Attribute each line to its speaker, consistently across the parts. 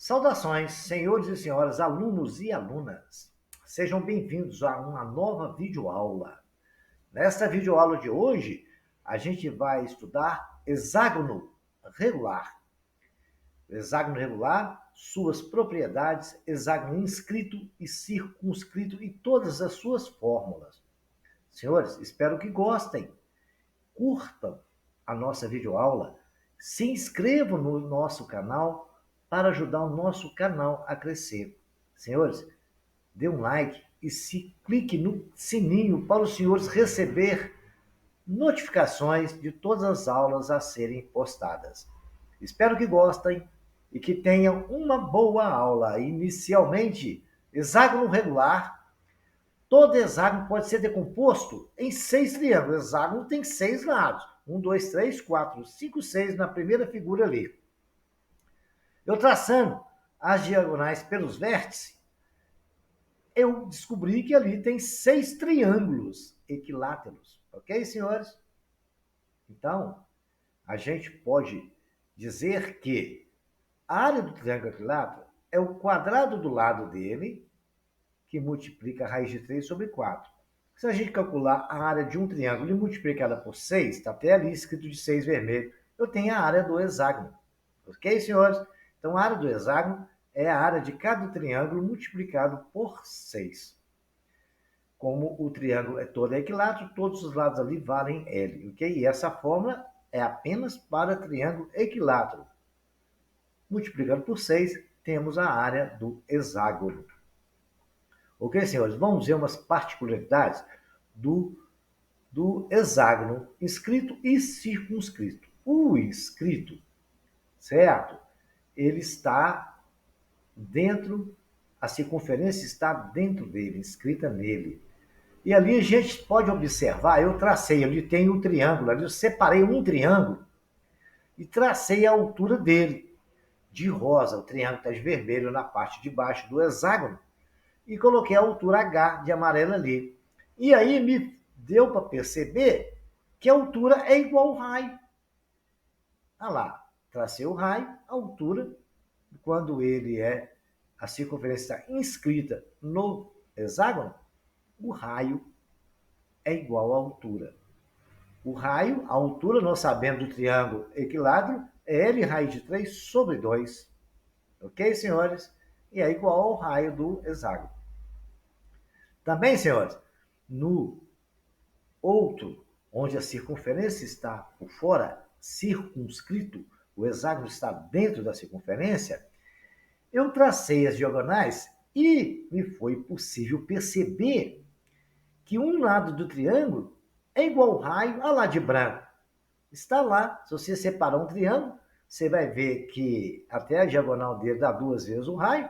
Speaker 1: Saudações, senhores e senhoras, alunos e alunas. Sejam bem-vindos a uma nova videoaula. Nesta videoaula de hoje, a gente vai estudar hexágono regular. Hexágono regular, suas propriedades, hexágono inscrito e circunscrito e todas as suas fórmulas. Senhores, espero que gostem. Curtam a nossa videoaula, se inscrevam no nosso canal para ajudar o nosso canal a crescer. Senhores, dê um like e se clique no sininho para os senhores receber notificações de todas as aulas a serem postadas. Espero que gostem e que tenham uma boa aula. Inicialmente, hexágono regular. Todo hexágono pode ser decomposto em 6 triângulos. O hexágono tem 6 lados. 1, 2, 3, 4, 5, 6 na primeira figura ali. Eu traçando as diagonais pelos vértices, eu descobri que ali tem 6 triângulos equiláteros. Ok, senhores? Então, a gente pode dizer que a área do triângulo equilátero é o quadrado do lado dele, que multiplica a raiz de 3 sobre 4. Se a gente calcular a área de um triângulo e multiplicar ela por 6, está até ali escrito de 6 vermelho, eu tenho a área do hexágono. Ok, senhores? Então, a área do hexágono é a área de cada triângulo multiplicado por 6. Como o triângulo é todo equilátero, todos os lados ali valem L. Ok? E essa fórmula é apenas para triângulo equilátero. Multiplicando por 6, temos a área do hexágono. Ok, senhores? Vamos ver umas particularidades do hexágono inscrito e circunscrito. O inscrito, certo? Ele está dentro, a circunferência está dentro dele, inscrita nele. E ali a gente pode observar, eu tracei, ali tem um triângulo, ali eu separei um triângulo e tracei a altura dele, de rosa, o triângulo está de vermelho na parte de baixo do hexágono, e coloquei a altura H de amarelo ali. E aí me deu para perceber que a altura é igual ao raio. Olha lá, tracei o raio, a altura, quando a circunferência está inscrita no hexágono, o raio é igual à altura. O raio, a altura, nós sabemos do triângulo equilátero, é L raiz de 3 sobre 2. Ok, senhores? E é igual ao raio do hexágono. Também, senhores, no outro, onde a circunferência está por fora, circunscrito, o hexágono está dentro da circunferência, eu tracei as diagonais e me foi possível perceber que um lado do triângulo é igual ao raio, a lá de branco. Está lá, se você separar um triângulo, você vai ver que até a diagonal dele dá 2 vezes o raio,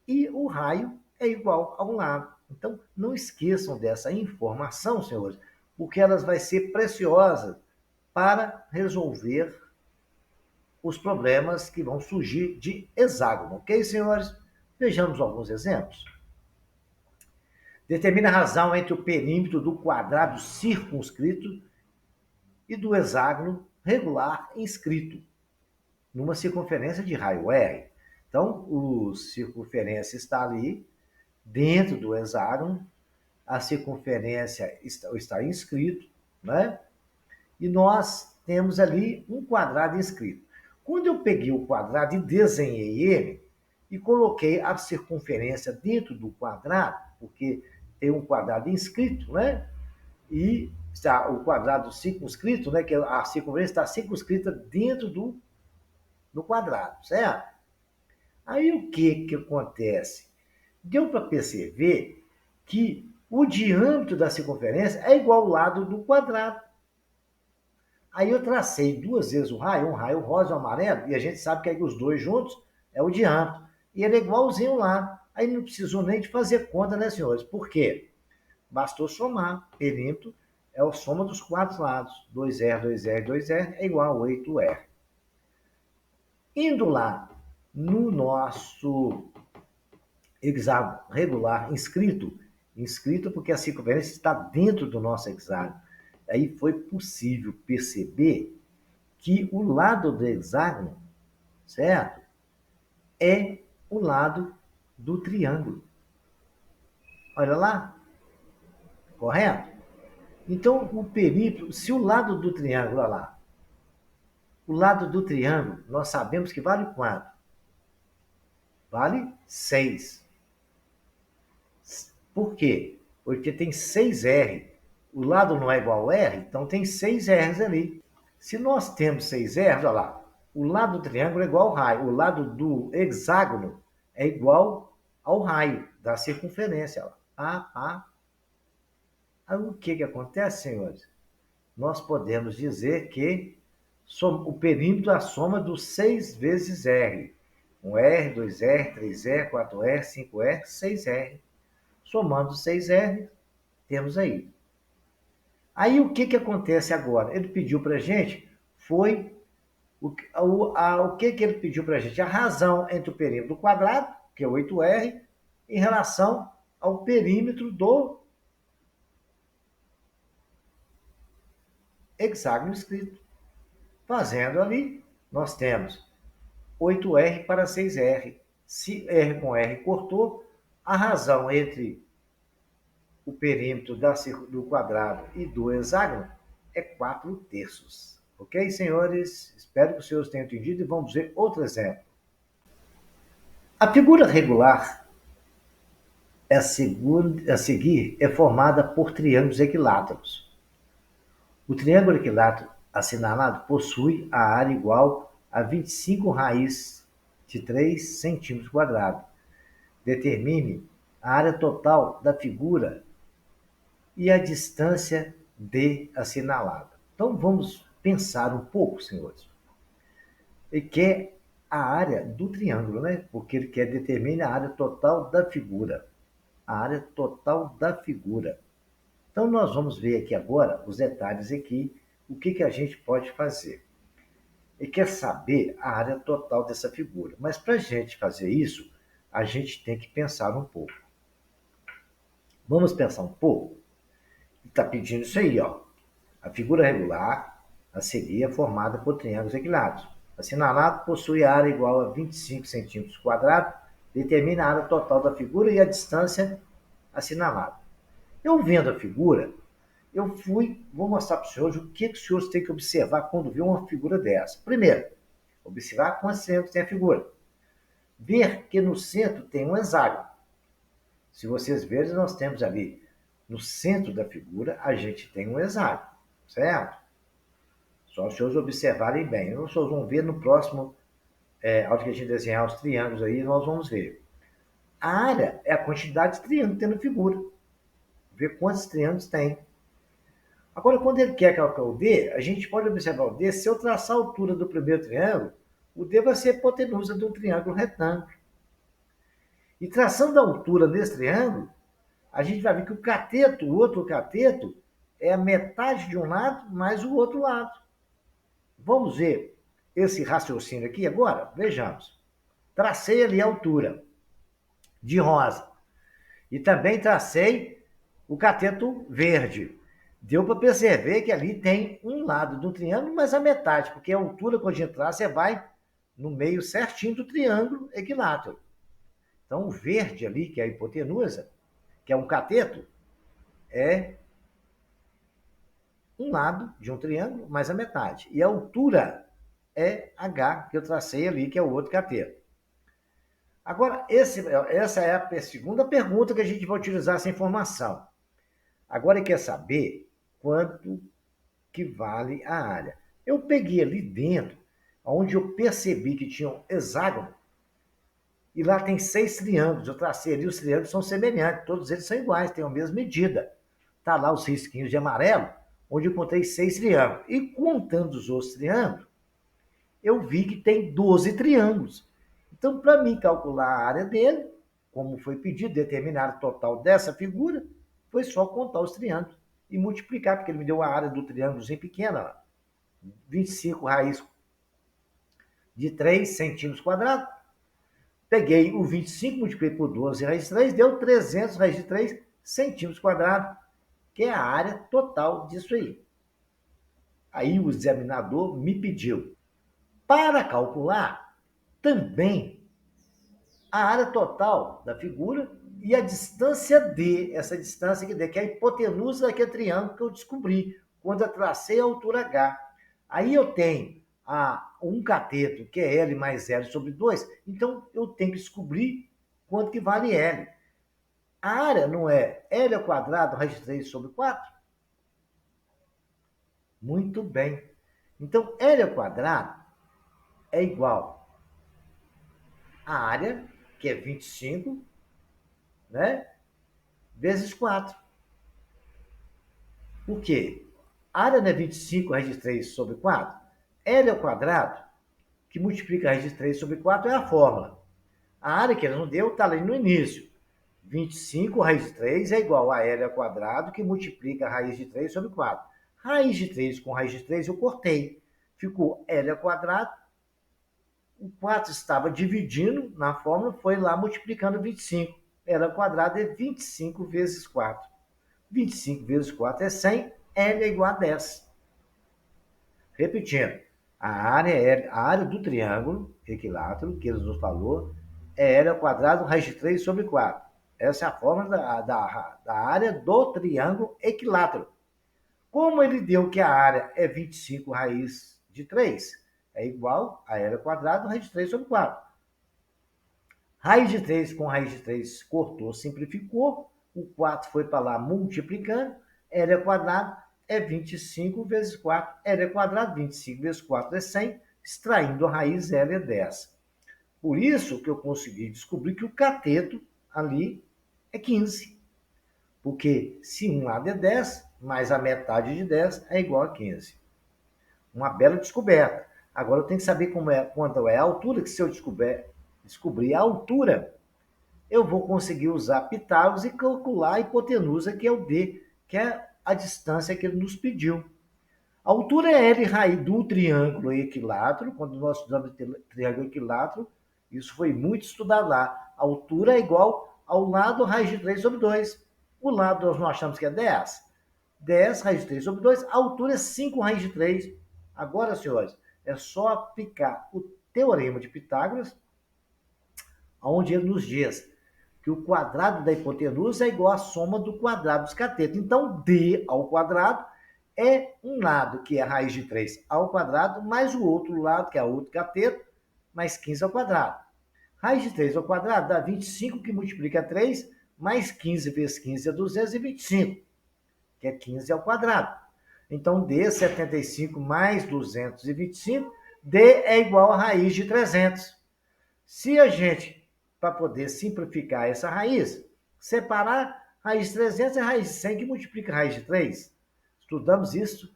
Speaker 1: e o raio é igual a um lado. Então, não esqueçam dessa informação, senhores, porque elas vai ser preciosas para resolver os problemas que vão surgir de hexágono. Ok, senhores? Vejamos alguns exemplos. Determina a razão entre o perímetro do quadrado circunscrito e do hexágono regular inscrito numa circunferência de raio R. Então, o circunferência está ali dentro do hexágono, a circunferência está inscrito, né? E nós temos ali um quadrado inscrito. Quando eu peguei o quadrado e desenhei ele, e coloquei a circunferência dentro do quadrado, porque tem um quadrado inscrito, né? E está o quadrado circunscrito, né? Que a circunferência está circunscrita dentro do quadrado, certo? Aí o que acontece? Deu para perceber que o diâmetro da circunferência é igual ao lado do quadrado. Aí eu tracei 2 vezes o raio, um raio rosa e um amarelo, e a gente sabe que os dois juntos é o diâmetro. E ele é igualzinho lá. Aí não precisou nem de fazer conta, né, senhores? Por quê? Bastou somar. Perímetro é a soma dos 4 lados. 2R, 2R, 2R é igual a 8R. Indo lá no nosso hexágono regular inscrito porque a circunferência está dentro do nosso hexágono. Aí foi possível perceber que o lado do hexágono, certo? é o lado do triângulo. Olha lá, correto? Então, o perímetro, se o lado do triângulo, olha lá, o lado do triângulo, nós sabemos que vale quanto? Vale 6. Por quê? Porque tem 6R. O lado não é igual a R, então tem 6 R's ali. Se nós temos 6 R's, olha lá, o lado do triângulo é igual ao raio, o lado do hexágono é igual ao raio da circunferência. Ó. Aí o que acontece, senhores? Nós podemos dizer que o perímetro é a soma dos 6 vezes R. 1R, 2R, 3R, 4R, 5R, 6R. Somando 6R, temos aí. Aí o que acontece agora? Ele pediu para a gente, foi o que ele pediu para a gente? A razão entre o perímetro quadrado, que é 8R, em relação ao perímetro do hexágono escrito. Fazendo ali, nós temos 8R para 6R. Se R com R cortou, a razão entre o perímetro do quadrado e do hexágono é 4/3. Ok, senhores? Espero que os senhores tenham entendido e vamos ver outro exemplo. A figura regular a seguir é formada por triângulos equiláteros. O triângulo equilátero assinalado possui a área igual a 25 raiz de 3 centímetros quadrados. Determine a área total da figura e a distância D assinalada. Então vamos pensar um pouco, senhores. Ele quer a área do triângulo, né? Porque ele quer determinar a área total da figura. A área total da figura. Então nós vamos ver aqui agora os detalhes aqui, o que a gente pode fazer. Ele quer saber a área total dessa figura. Mas para a gente fazer isso, a gente tem que pensar um pouco. Vamos pensar um pouco? Está pedindo isso aí, ó. A figura regular a seguir é formada por triângulos equiláteros. Assinalado possui área igual a 25 centímetros quadrados, determina a área total da figura e a distância assinalada. Eu vendo a figura, vou mostrar para os senhores o que os senhores têm que observar quando vê uma figura dessa. Primeiro, observar quantos triângulos tem a figura. Ver que no centro tem um hexágono. Se vocês verem, nós temos ali, no centro da figura, a gente tem um hexágono, certo? Só os senhores observarem bem. Os senhores vão ver no próximo, ao que a gente desenhar os triângulos aí, nós vamos ver. A área é a quantidade de triângulos que tem na figura. Ver quantos triângulos tem. Agora, quando ele quer calcular o D, a gente pode observar o D. Se eu traçar a altura do primeiro triângulo, o D vai ser a hipotenusa do triângulo retângulo. E traçando a altura desse triângulo, a gente vai ver que o outro cateto, é a metade de um lado mais o outro lado. Vamos ver esse raciocínio aqui agora? Vejamos. Tracei ali a altura de rosa. E também tracei o cateto verde. Deu para perceber que ali tem um lado do triângulo, mas a metade, porque a altura que a gente traça vai no meio certinho do triângulo equilátero. Então, o verde ali, que é a hipotenusa, que é um cateto, é um lado de um triângulo, mais a metade. E a altura é H, que eu tracei ali, que é o outro cateto. Agora, essa é a segunda pergunta que a gente vai utilizar essa informação. Agora, ele quer saber quanto que vale a área. Eu peguei ali dentro, onde eu percebi que tinha um hexágono, e lá tem 6 triângulos. Eu tracei ali, os triângulos são semelhantes, todos eles são iguais, têm a mesma medida. Está lá os risquinhos de amarelo, onde eu encontrei 6 triângulos. E contando os outros triângulos, eu vi que tem 12 triângulos. Então, para mim calcular a área dele, como foi pedido, determinar o total dessa figura, foi só contar os triângulos e multiplicar, porque ele me deu a área do triângulozinho pequena, 25 raiz de 3 centímetros quadrados. Peguei o 25, multipliquei por 12 raiz de 3, deu 300 raiz de 3 centímetros quadrados, que é a área total disso aí. Aí o examinador me pediu para calcular também a área total da figura e a distância D, essa distância aqui D, que é a hipotenusa daquele triângulo que eu descobri quando eu tracei a altura H. Aí eu tenho um cateto, que é L mais L sobre 2, então eu tenho que descobrir quanto que vale L. A área não é L ao quadrado raiz de 3 sobre 4? Muito bem. Então, L ao quadrado é igual a área, que é 25, né? Vezes 4. Por quê? A área não é 25 raiz de 3 sobre 4? L ao quadrado, que multiplica a raiz de 3 sobre 4, é a fórmula. A área que ele não deu está ali no início. 25 raiz de 3 é igual a L ao quadrado, que multiplica a raiz de 3 sobre 4. Raiz de 3 com raiz de 3 eu cortei. Ficou L ao quadrado. O 4 estava dividindo na fórmula, foi lá multiplicando 25. L ao quadrado é 25 vezes 4. 25 vezes 4 é 100, L é igual a 10. Repetindo, a área do triângulo equilátero, que ele nos falou, é L ao quadrado raiz de 3 sobre 4. Essa é a fórmula da área do triângulo equilátero. Como ele deu que a área é 25 raiz de 3, é igual a L ao quadrado raiz de 3 sobre 4. Raiz de 3 com raiz de 3 cortou, simplificou. O 4 foi para lá multiplicando. L ao quadrado é 25 vezes 4. L ao quadrado, 25 vezes 4 é 100. Extraindo a raiz, L é 10. Por isso que eu consegui descobrir que o cateto ali é 15. Porque se um lado é 10, mais a metade de 10 é igual a 15. Uma bela descoberta. Agora eu tenho que saber quanto é a altura, que se eu descobrir a altura, eu vou conseguir usar Pitágoras e calcular a hipotenusa, que é o D, que é a distância que ele nos pediu. A altura é L raiz do triângulo equilátero. Quando nós estudamos triângulo equilátero, isso foi muito estudado lá. A altura é igual ao lado raiz de 3 sobre 2. O lado nós achamos que é 10. 10 raiz de 3 sobre 2. A altura é 5 raiz de 3. Agora, senhores, é só aplicar o teorema de Pitágoras, onde ele nos diz que o quadrado da hipotenusa é igual à soma do quadrado dos catetos. Então, D ao quadrado é um lado, que é a raiz de 3 ao quadrado, mais o outro lado, que é o outro cateto, mais 15 ao quadrado. Raiz de 3 ao quadrado dá 25, que multiplica 3, mais 15 vezes 15 é 225, que é 15 ao quadrado. Então, D, 75 mais 225, D é igual a raiz de 300. Se a gente, para poder simplificar essa raiz, separar raiz de 300 é raiz de 100, que multiplica raiz de 3. Estudamos isso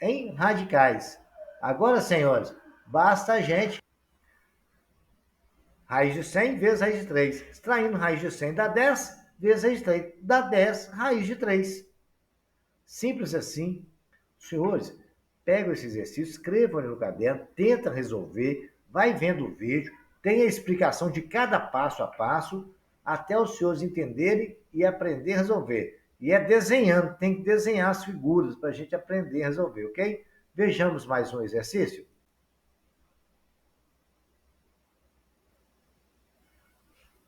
Speaker 1: em radicais. Agora, senhores, basta a gente raiz de 100 vezes raiz de 3. Extraindo raiz de 100 dá 10 vezes raiz de 3. Dá 10 raiz de 3. Simples assim. Senhores, pegam esse exercício, escrevam no caderno, tenta resolver, vai vendo o vídeo, tem a explicação de cada passo a passo, até os senhores entenderem e aprender a resolver. E é desenhando, tem que desenhar as figuras para a gente aprender a resolver, ok? Vejamos mais um exercício.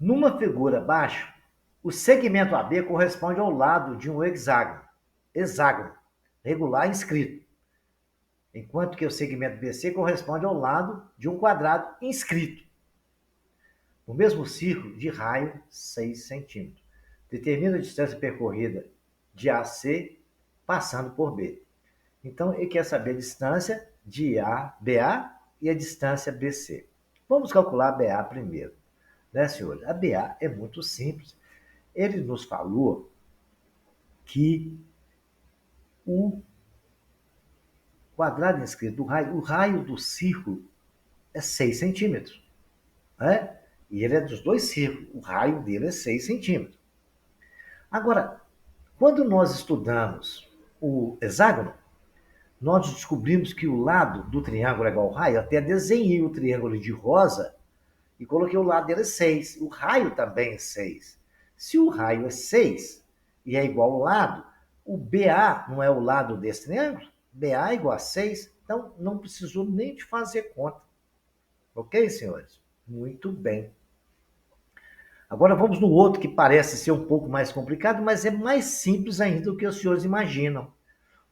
Speaker 1: Numa figura abaixo, o segmento AB corresponde ao lado de um hexágono regular inscrito, enquanto que o segmento BC corresponde ao lado de um quadrado inscrito. No mesmo círculo de raio, 6 centímetros. Determina a distância percorrida de AC passando por B. Então, ele quer saber a distância de BA e a distância BC. Vamos calcular a BA primeiro, né, senhores? A BA é muito simples. Ele nos falou que o quadrado inscrito do raio, o raio do círculo é 6 centímetros. Né? E ele é dos dois círculos. O raio dele é 6 centímetros. Agora, quando nós estudamos o hexágono, nós descobrimos que o lado do triângulo é igual ao raio. Eu até desenhei o triângulo de rosa e coloquei o lado dele 6. O raio também é 6. Se o raio é 6 e é igual ao lado, o BA não é o lado desse triângulo? BA é igual a 6. Então, não precisou nem de fazer conta. Ok, senhores? Muito bem. Agora vamos no outro que parece ser um pouco mais complicado, mas é mais simples ainda do que os senhores imaginam.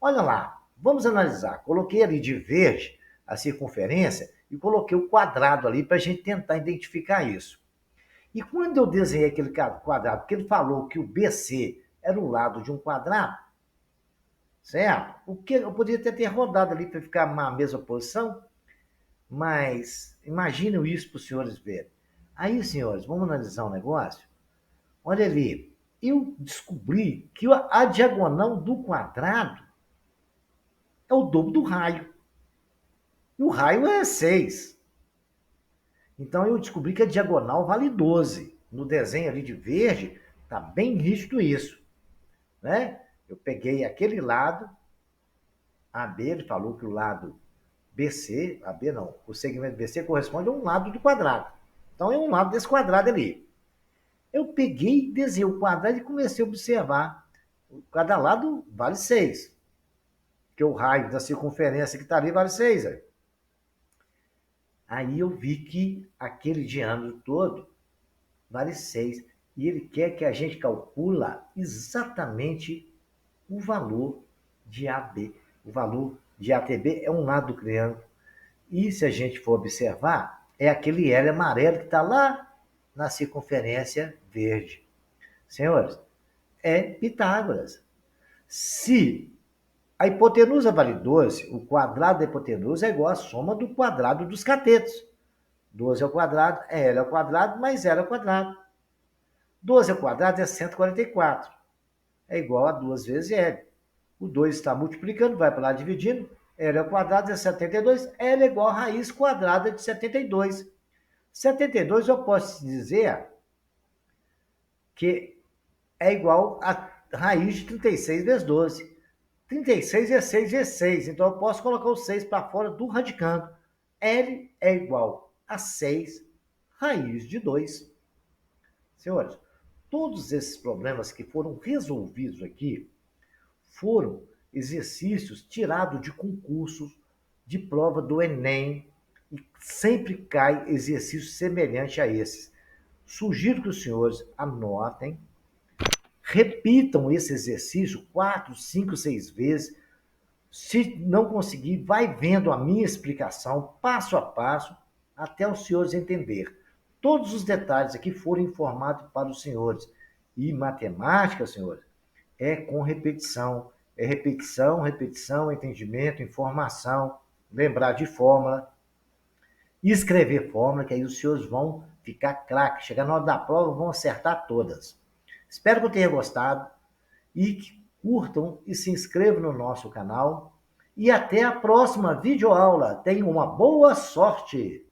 Speaker 1: Olha lá, vamos analisar. Coloquei ali de verde a circunferência e coloquei o quadrado ali para a gente tentar identificar isso. E quando eu desenhei aquele quadrado, porque ele falou que o BC era o lado de um quadrado, certo? O que eu poderia ter rodado ali para ficar na mesma posição, mas imaginem isso para os senhores verem. Aí, senhores, vamos analisar um negócio? Olha ali, eu descobri que a diagonal do quadrado é o dobro do raio. E o raio é 6. Então eu descobri que a diagonal vale 12. No desenho ali de verde, tá bem nítido isso, né? Eu peguei aquele lado, AB, ele falou que o lado BC, AB não, o segmento BC corresponde a um lado do quadrado. Então é um lado desse quadrado ali. Eu peguei, desenhei o quadrado e comecei a observar. Cada lado vale 6. Porque o raio da circunferência que está ali vale 6. Aí eu vi que aquele diâmetro todo vale 6. E ele quer que a gente calcula exatamente o valor de AB. O valor de ATB é um lado do triângulo. E se a gente for observar, é aquele L amarelo que está lá na circunferência verde. Senhores, é Pitágoras. Se a hipotenusa vale 12, o quadrado da hipotenusa é igual à soma do quadrado dos catetos. 12 ao quadrado é L ao quadrado mais L ao quadrado. 12 ao quadrado é 144. É igual a 2 vezes L. O 2 está multiplicando, vai para lá dividindo. L ao quadrado é 72. L é igual a raiz quadrada de 72. 72 eu posso dizer que é igual a raiz de 36 vezes 12. 36 é 6 vezes 6. Então eu posso colocar o 6 para fora do radicando. L é igual a 6 raiz de 2. Senhores, todos esses problemas que foram resolvidos aqui foram exercícios tirados de concursos, de prova do Enem, e sempre cai exercício semelhante a esses. Sugiro que os senhores anotem, repitam esse exercício 4, 5, 6 vezes. Se não conseguir, vai vendo a minha explicação, passo a passo, até os senhores entender. Todos os detalhes aqui foram informados para os senhores. E matemática, senhores, é com repetição. É repetição, repetição, entendimento, informação, lembrar de fórmula, escrever fórmula, que aí os senhores vão ficar craque. Chegar na hora da prova, vão acertar todas. Espero que eu tenha gostado e que curtam e se inscrevam no nosso canal. E até a próxima videoaula. Tenham uma boa sorte!